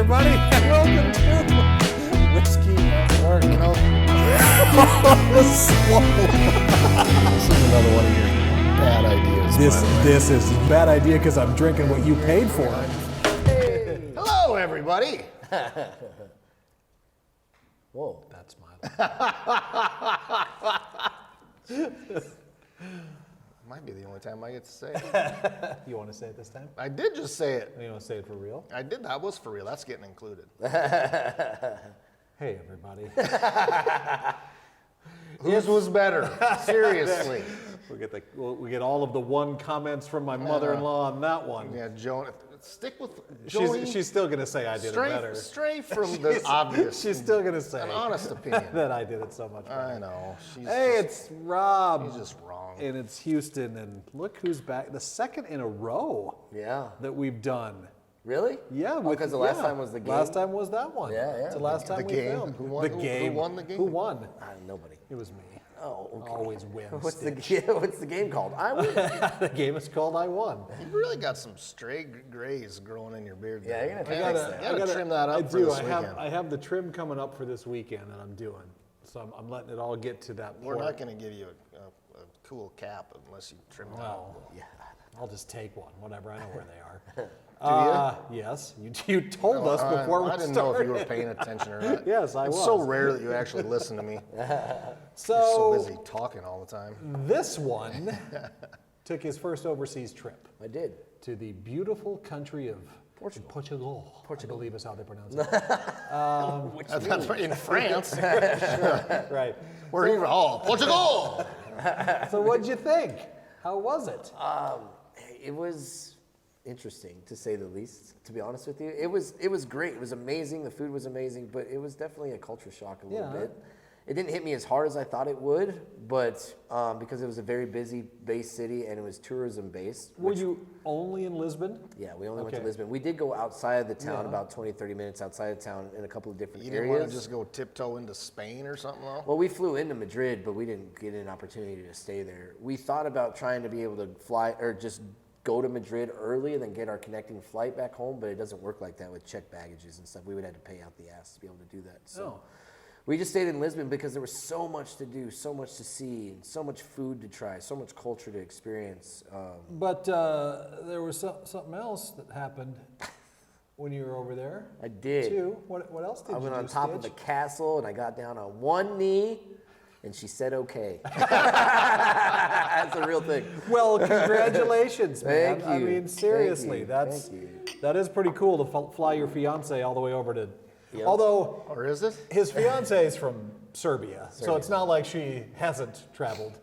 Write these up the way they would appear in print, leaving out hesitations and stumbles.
everybody, and welcome to Whiskey Network. This is another one of your bad ideas. This is a bad idea because I'm drinking what you paid for. Hey. Hello, everybody. Whoa, that's mild. Might be the only time I get to say it. You want to say it this time? I did just say it. You want to say it for real? I did. That was for real. That's getting included. Hey, everybody. Whose was better? Seriously. We get all of the one comments from my mother-in-law on that one. Yeah, Joan. Stick with Joni. She's still going to say I did it better. Stray from the obvious. She's still going to say an honest opinion that I did it so much better. I know. It's Rob. He's just wrong. And it's Houston, and look who's back. The second in a row that we've done. Really? Yeah. Because the last time was the game? Last time was that one. Yeah. It's the last time we filmed. Who won the game? Who won? Nobody. It was me. Oh, okay. Always wins. What's the game called? I win. The game is called I Won. You really got some stray grays growing in your beard. Yeah, you're I gonna gotta trim that up for this weekend. I have the trim coming up for this weekend that I'm doing. So I'm letting it all get to that point. We're not going to give you a cool cap unless you trim that up. Yeah. I'll just take one, whatever. I know where they are. Do you? Yes. You told us before we started. I didn't know if you were paying attention or not. Yes, I was. It's so rare that you actually listen to me. So, you're so busy talking all the time. This one took his first overseas trip. I did. To the beautiful country of Portugal. I believe is how they pronounce it. That's in France. Right. We're even Portugal. So what'd you think? How was it? It was interesting, to say the least, to be honest with you. It was great. It was amazing. The food was amazing, but it was definitely a culture shock a little bit. It didn't hit me as hard as I thought it would, but because it was a very busy base city and it was tourism based. Were you only in Lisbon? Yeah, we only went to Lisbon. We did go outside of the town, about 20, 30 minutes outside of town in a couple of different areas. You didn't want to just go tiptoe into Spain or something, though? Well, we flew into Madrid, but we didn't get an opportunity to stay there. We thought about trying to be able to fly or just go to Madrid early and then get our connecting flight back home, but it doesn't work like that with checked baggages and stuff. We would have to pay out the ass to be able to do that. So we just stayed in Lisbon because there was so much to do, so much to see, and so much food to try, so much culture to experience. But there was something else that happened when you were over there. I did. Too. What else did you do? I went on top of the castle and I got down on one knee. And she said, okay. That's a real thing. Well, congratulations, man. Thank you. I mean, seriously, that is pretty cool to fly your fiance all the way over to. Yep. Although, or is it? His fiance is from Serbia, so it's not like she hasn't traveled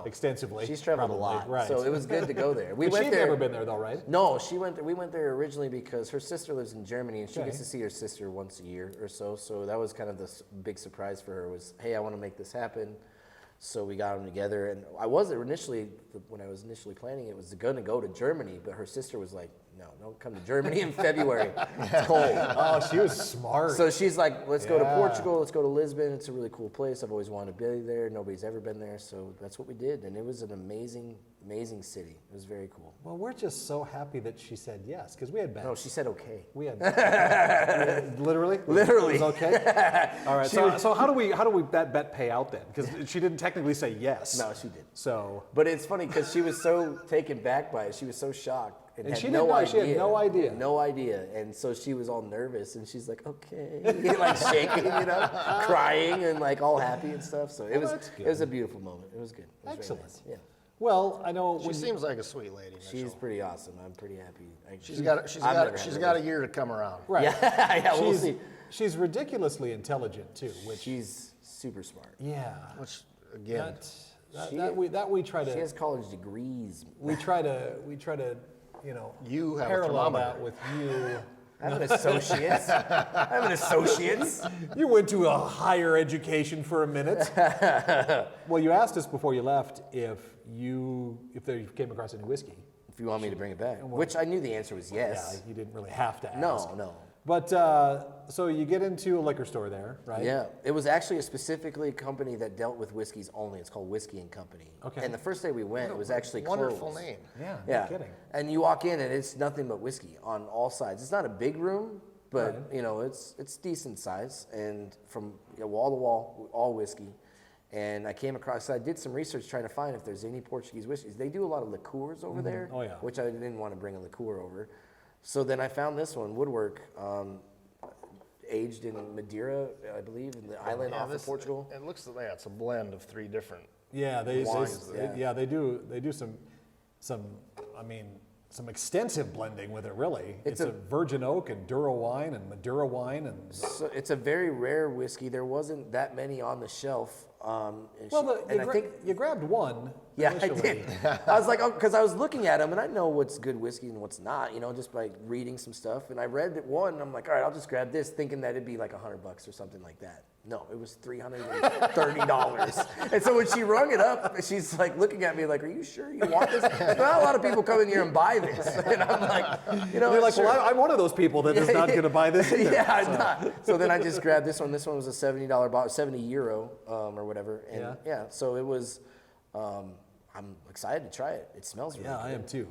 extensively. She's traveled a lot, right? So it was good to go there. She'd never been there, though, right? No, she went. We went there originally because her sister lives in Germany, and she gets to see her sister once a year or so. So that was kind of the big surprise for her. Was, hey, I want to make this happen. So we got them together, and when I was initially planning it, was going to go to Germany, but her sister was like, no, don't come to Germany in February. It's cold. Oh, she was smart. So she's like, let's go to Portugal, let's go to Lisbon. It's a really cool place. I've always wanted to be there. Nobody's ever been there. So that's what we did. And it was an amazing, amazing city. It was very cool. Well, we're just so happy that she said yes, because we had bets. No, she said okay. We had literally? Literally. It was okay? All right. So how do we that bet pay out then? Because she didn't technically say yes. No, she did. So. But it's funny because she was so taken back by it. She was so shocked. And she didn't know. She had no idea. No idea. And so she was all nervous, and she's like, okay, like shaking, crying and like all happy and stuff. So it was a beautiful moment. It was good. It was excellent. Nice. Yeah. Well, I know she seems like a sweet lady. She's pretty awesome. I'm pretty happy. She's got a year to come around. Right. Yeah, we'll see. She's ridiculously intelligent too. Which she's super smart. Yeah. Which again, that we try to. She has college degrees. We try to. You have parallel that with you. I have an associate's. You went to a higher education for a minute. Well, you asked us before you left if they came across any whiskey. If you want me to bring it back, which I knew the answer was yes. Yeah, you didn't really have to ask. No. But so you get into a liquor store there, right? Yeah, it was actually a company that dealt with whiskeys only. It's called Whiskey and Company. Okay. And the first day we went, it was actually wonderful closed. Name. Yeah, Yeah. no kidding. And you walk in and it's nothing but whiskey on all sides. It's not a big room, but Right. you know, it's decent size and from wall to wall, all whiskey. And I came across, I did some research trying to find if there's any Portuguese whiskeys. They do a lot of liqueurs over there, Oh, yeah. which I didn't want to bring a liqueur over. So then I found this one, Woodwork, aged in Madeira, I believe, in the island off of Portugal. It looks like it's a blend of 3 different. Yeah, Wines, they do some some extensive blending with it. Really, it's a virgin oak and Douro wine and Madeira wine, and So it's a very rare whiskey. There wasn't that many on the shelf. I think you grabbed one. yeah, I initially. did. I was like, oh, because I was looking at them, and I know what's good whiskey and what's not, you know, just by reading some stuff. And I read that one, and I'm like, all right, I'll just grab this, thinking that it'd be like $100 or something like that. No, it was $330. And so when she rung it up, she's like looking at me like, are you sure you want this? Not a lot of people come in here and buy this. And I'm like, you know, You're like, sure. well, I'm one of those people that is not going to buy this either. Yeah, I'm not. So then I just grabbed this one. This one was a $70 bottle, 70 euro or whatever. And yeah, so it was, I'm excited to try it. It smells really Yeah, good. I am too.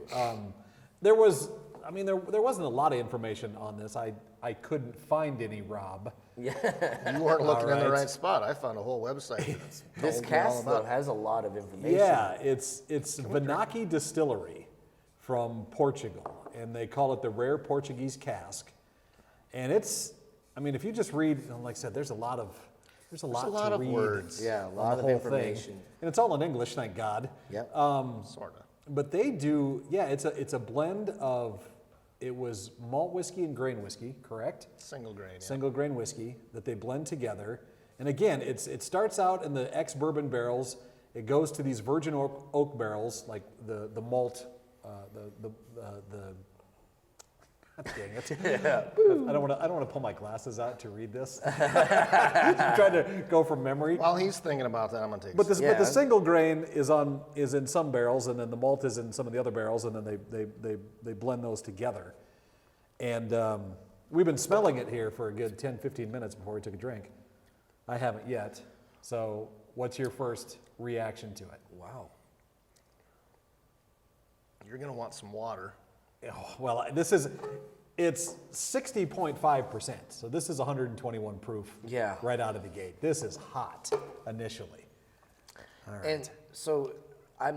There wasn't a lot of information on this. I couldn't find any, Rob. You weren't looking in the right. right spot. I found a whole website. That's This told me all cast, about though, has a lot of information. Yeah, it's Vinaki Distillery from Portugal, and they call it the Rare Portuguese Cask. And it's, I mean, if you just read, like I said, there's a lot of of read words. Yeah, a on lot the of whole information. thing. And it's all in English, thank God. Yep. Sort of. But they do, yeah, it's a blend of, it was malt whiskey and grain whiskey, correct? Single grain. Yeah. Single grain whiskey that they blend together. And again, it starts out in the ex-bourbon barrels. It goes to these virgin oak barrels, like the malt, God dang it. I don't want to pull my glasses out to read this. I'm trying to go from memory. While he's thinking about that, I'm gonna take. But some. the single grain is in some barrels, and then the malt is in some of the other barrels, and then they blend those together. And we've been smelling it here for a good 10, 15 minutes before we took a drink. I haven't yet. So what's your first reaction to it? Wow. You're gonna want some water. Oh, well, it's 60.5%. So this is 121 proof Yeah. right out of the gate. This is hot initially. All right. And so I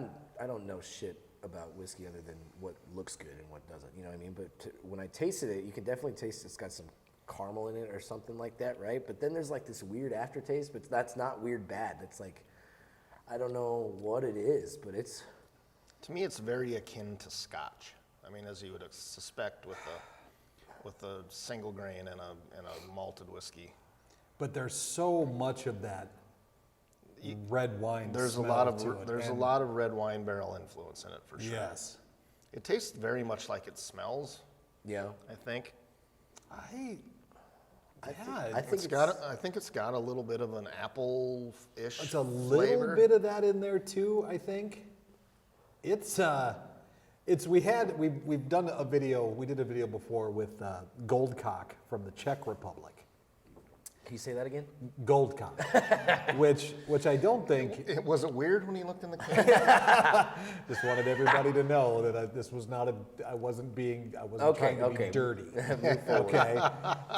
don't know shit about whiskey other than what looks good and what doesn't, you know what I mean? But when I tasted it, you can definitely taste it's got some caramel in it or something like that, right? But then there's like this weird aftertaste, but that's not weird bad. It's like, I don't know what it is, but it's... To me, it's very akin to Scotch. I mean, as you would suspect with a single grain and a malted whiskey. But there's so much of that red wine. There's a smell lot to of it, there's a and- lot of red wine barrel influence in it for sure. Yes. It tastes very much like it smells. Yeah. I think. I think I think it's got a little bit of an apple-ish it's a flavor. little bit of that in there too. I think we've done a video. We did a video before with Goldcock from the Czech Republic. Can you say that again? Goldcock, which I don't think. Was it weird when he looked in the camera? Just wanted everybody to know that I wasn't trying to be dirty. Okay,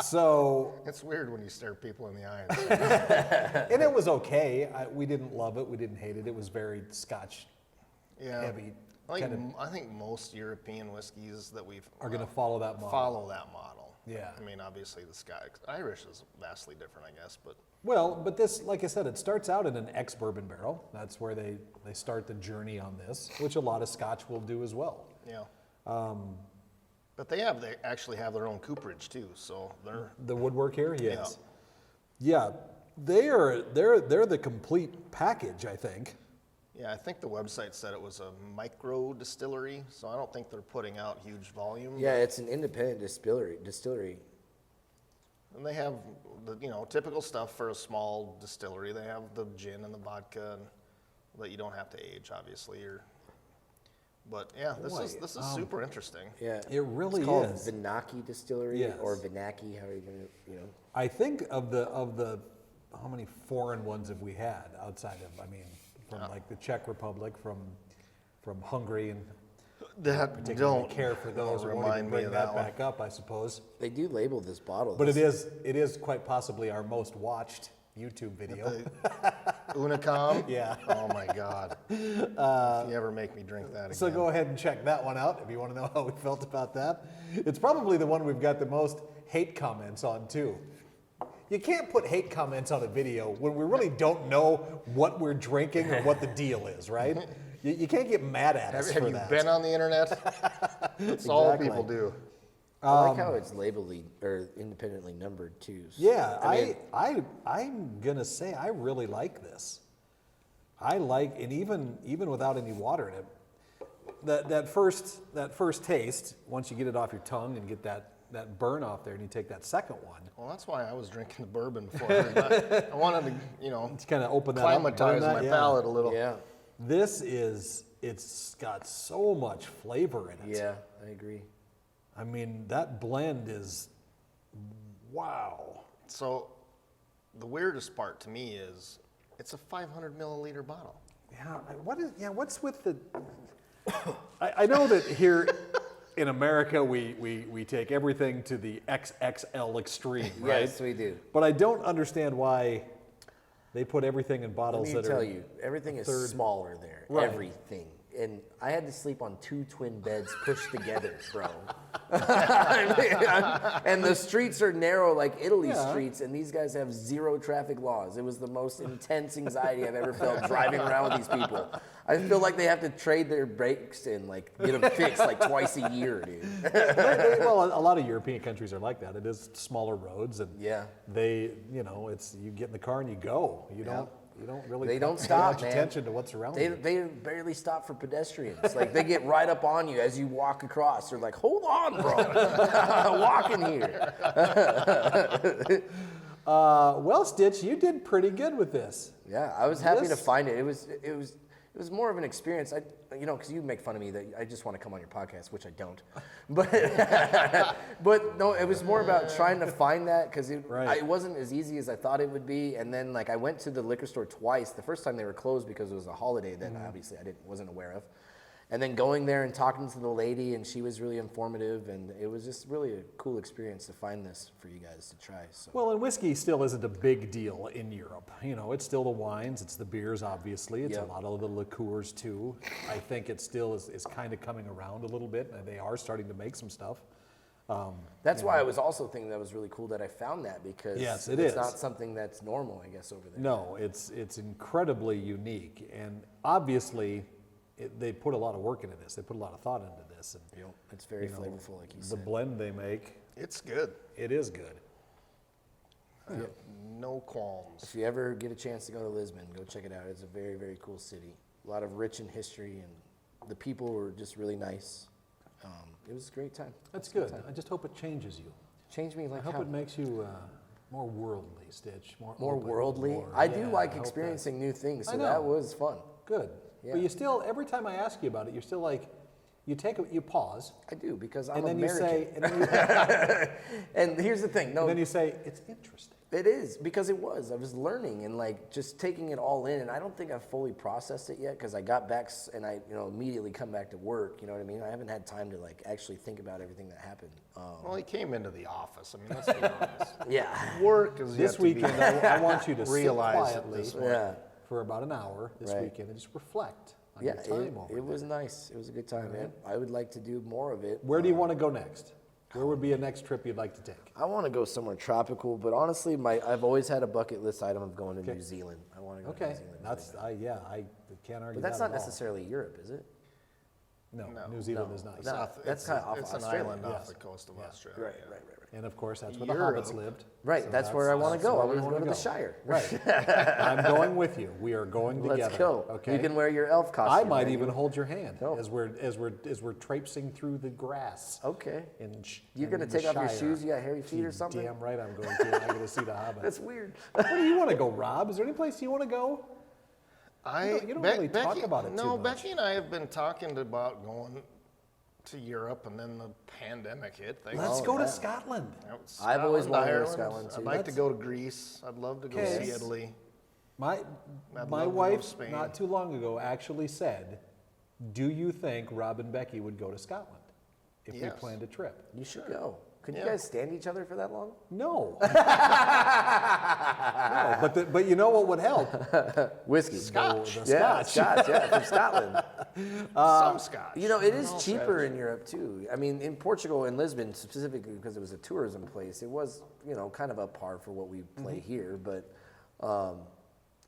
so It's weird when you stare people in the eye. And say, and it was okay. We didn't love it. We didn't hate it. It was very Scotch yeah. heavy. I think most European whiskeys that we've Are going to follow that model. follow that model. Yeah. I mean, obviously Irish is vastly different, I guess, but Well, but this, like I said, it starts out in an ex-bourbon barrel. That's where they start the journey on this, which a lot of Scotch will do as well. yeah. But they actually have their own cooperage too, so they're The woodwork here, yes. Yeah, they're the complete package, I think. yeah. I think the website said it was a micro distillery, so I don't think they're putting out huge volume. Yeah, it's an independent distillery. And they have the typical stuff for a small distillery. They have the gin and the vodka, and that you don't have to age, obviously. But yeah, this is super interesting. Yeah. It really it's called is. Vinaki Distillery Yes. or Vinaki, how are you going to, I think of the how many foreign ones have we had outside of, from like the Czech Republic, from Hungary, and That particularly don't care for those who won't remind even me bring of that that one. back up, I suppose. They do label this bottle. But it is quite possibly our most watched YouTube video. Unicom? Yeah. Oh my God. If you ever make me drink that again. So go ahead and check that one out if you want to know how we felt about that. It's probably the one we've got the most hate comments on too. You can't put hate comments on a video when we really don't know what we're drinking or what the deal is, right? You can't get mad at us Have for you that. been on the internet? That's all Exactly. people do. I like how it's labeled or independently numbered too. Yeah, I mean, I'm gonna say I really like this. I like, and even without any water in it, that first taste, once you get it off your tongue and get that burn off there, and you take that second one, Well, that's why I was drinking the bourbon before. I wanted to, to kind of open that up, and burn climatize that, my yeah. palate a little. yeah, It's got so much flavor in it. yeah, I agree. I mean, that blend is, wow. So, the weirdest part to me is it's a 500 milliliter bottle. Yeah, what's with the, I know that here in America, we take everything to the XXL extreme, right? Yes, we do. But I don't understand why they put everything in Let bottles me that tell are, you, everything is third- smaller there. Right. Everything. And I had to sleep on 2 twin beds pushed together, bro. And the streets are narrow like Italy Yeah. streets, and these guys have 0 traffic laws. It was the most intense anxiety I've ever felt driving around with these people. I feel like they have to trade their brakes and like get them fixed like twice a year, dude. well, a lot of European countries are like that. It is smaller roads, and Yeah. they, it's you get in the car and you go. You don't really They don't pay stop, much man. attention to what's around They, you. they barely stop for pedestrians. Like they get right up on you as you walk across. They're like, "Hold on, bro, walk in here." Well, Stitch, you did pretty good with this. Yeah, I was happy to This- find it. It was more of an experience. Because you make fun of me that I just want to come on your podcast, which I don't. But but no, it was more about trying to find that because Right. it wasn't as easy as I thought it would be. And then like I went to the liquor store twice. The first time they were closed because it was a holiday that obviously I wasn't aware of. And then going there and talking to the lady, and she was really informative, and it was just really a cool experience to find this for you guys to try. So. Well, and whiskey still isn't a big deal in Europe. It's still the wines, it's the beers, obviously. It's Yep. a lot of the liqueurs, too. I think it still is kind of coming around a little bit, and they are starting to make some stuff. That's why I was also thinking that was really cool that I found that because Yes, it it's is. not something that's normal, I guess, over there. No, it's incredibly unique, and obviously they put a lot of work into this. They put a lot of thought into this, and Yep. It's very flavorful, like you the said. blend they make, It's good. it is good. I have no qualms. If you ever get a chance to go to Lisbon, go check it out. It's a very, very cool city. A lot of rich in history, and the people were just really nice. It was a great time. That's good. I just hope it changes you. Changed me I like hope how? it makes you more worldly, Stitch. More More open, worldly. more- I do yeah, like hope that- experiencing new things, I so know. that was fun. Good. Yeah. But you still, every time I ask you about it, you're still like, you pause, I do because I'm and then American. you say, and then you, And here's the thing. No, and then you say, it's interesting. it is because it was. I was learning and like just taking it all in, and I don't think I've fully processed it yet because I got back and I immediately come back to work. You know what I mean? I haven't had time to like actually think about everything that happened. Well, he came into the office. I mean, let's be honest. Yeah. Work is This yet to be weekend, I want you to sit realized at quietly this point. Yeah. for about an hour this Right. weekend and just reflect on Yeah, your time over it there. was nice. It was a good time, man. I would like to do more of it. Where do you want to go next? Where would be a next trip you'd like to take? I want to go somewhere tropical, but honestly, I've always had a bucket list item of going to Okay. New Zealand. I want to go to Okay, New Zealand. that's I can't argue. But that's that not at all. necessarily Europe, is it? No, No. New Zealand No. is nice. No. South- that's it's- kinda off It's Australia. an island off Yes. the coast of Yes. Australia. Right. And of course, that's where the Europe. hobbits lived. Right, So that's where I want to go. where I we want to go wanna to the Shire. Right. I'm going with you. We are going together. Let's go. Okay. You can wear your elf I costume. might man. even hold your hand No. as we're traipsing through the grass. Okay. You're in gonna the take off your Shire. shoes? You got hairy feet or You something? Damn right I'm going to. I'm going to see the hobbit. That's weird. Where do you want to go, Rob? Is there any place you want to go? You don't really talk about it No, too much. Becky and I have been talking about going to Europe, and then the pandemic hit. Things. Let's go to Scotland. I've always Scotland, wanted to go to Ireland. Scotland, too. I'd like to go to Greece. I'd love to go Okay. see Italy. My love my to go to wife Spain. not too long ago actually said do you think Rob and Becky would go to Scotland if we Yes. planned a trip? You should go. Could you Yeah. guys stand each other for that long? No. No, but you know what would help? Whiskey. Scotch. The Yeah, Scotch. Scotch, yeah, from Scotland. Some Scotch. You know, it is cheaper in Europe too. I mean, in Portugal and Lisbon specifically because it was a tourism place, it was, you know, kind of up par for what we play here, but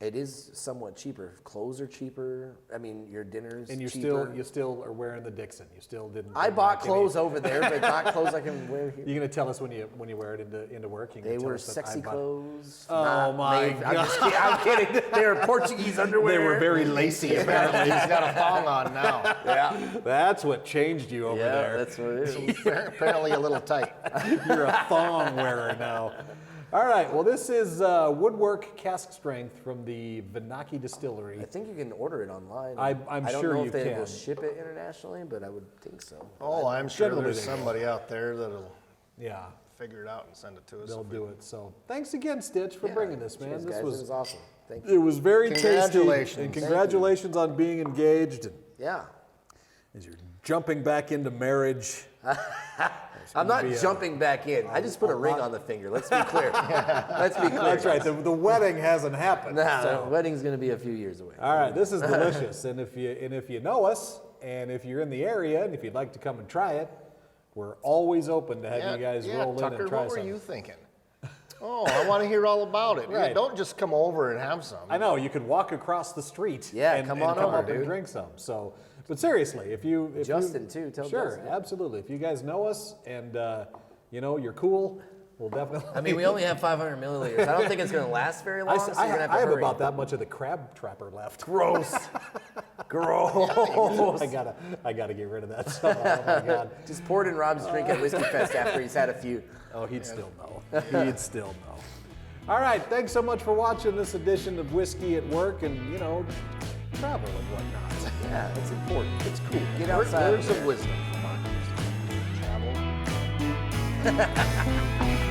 it is somewhat cheaper. Clothes are cheaper. I mean, your dinner's And you cheaper. still are wearing the Dixon. You still didn't. I bring bought back any- clothes over there, but not clothes I can wear here. You're gonna tell us when you wear it into work. You're gonna They tell were us that sexy I bought- clothes. Oh, not my made- I'm just kidding. I'm kidding. They were Portuguese underwear. They were very lacy. Apparently, He's got a thong on now. Yeah, that's what changed you over yeah, there. that's what it is. Apparently a little tight. You're a thong wearer now. All right. Well, this is woodwork cask strength from the Venaki Distillery. I think you can order it online. I'm I don't sure know you if they can. will ship it internationally, but I would think so. Oh, I'm sure Generally there's they will. somebody out there that'll Yeah, figure it out and send it to us. they'll do it. So, thanks again, Stitch, for Yeah, bringing this, man. cheers, This guys. was It was awesome. Thank it you. was very tasty. Congratulations. And Thank you. congratulations on being engaged. And Yeah. as you're jumping back into marriage. I'm not be a- jumping back in. I just put a ring on the finger. Let's be clear. Let's be clear. That's right. The wedding hasn't happened. Nah, so. the wedding's going to be a few years away. All right, this is delicious. And if you know us, and if you're in the area, and if you'd like to come and try it, we're always open to have you guys roll Tucker, in and try what were some. you thinking? Oh, I want to hear all about it. Right. Don't just come over and have some. I know you could walk across the street. Yeah, and, come and on come over, up and dude. drink some. So, but seriously, if you Justin, too, tell sure, Justin. absolutely. If you guys know us and you know you're cool, we'll definitely. I mean, we only have 500 milliliters. I don't think it's going to last very long, so you're going to have to I have hurry. about that much of the crab trapper left. Gross. Gross. I gotta get rid of that stuff. Oh my god. Just pour it in Rob's drink at Whiskey Fest after he's had a few. Oh, he'd still know. He'd still know. All right, thanks so much for watching this edition of Whiskey at Work and, you know, travel and whatnot. Yeah, it's important. It's cool. Get outside. Words of wisdom from our travel.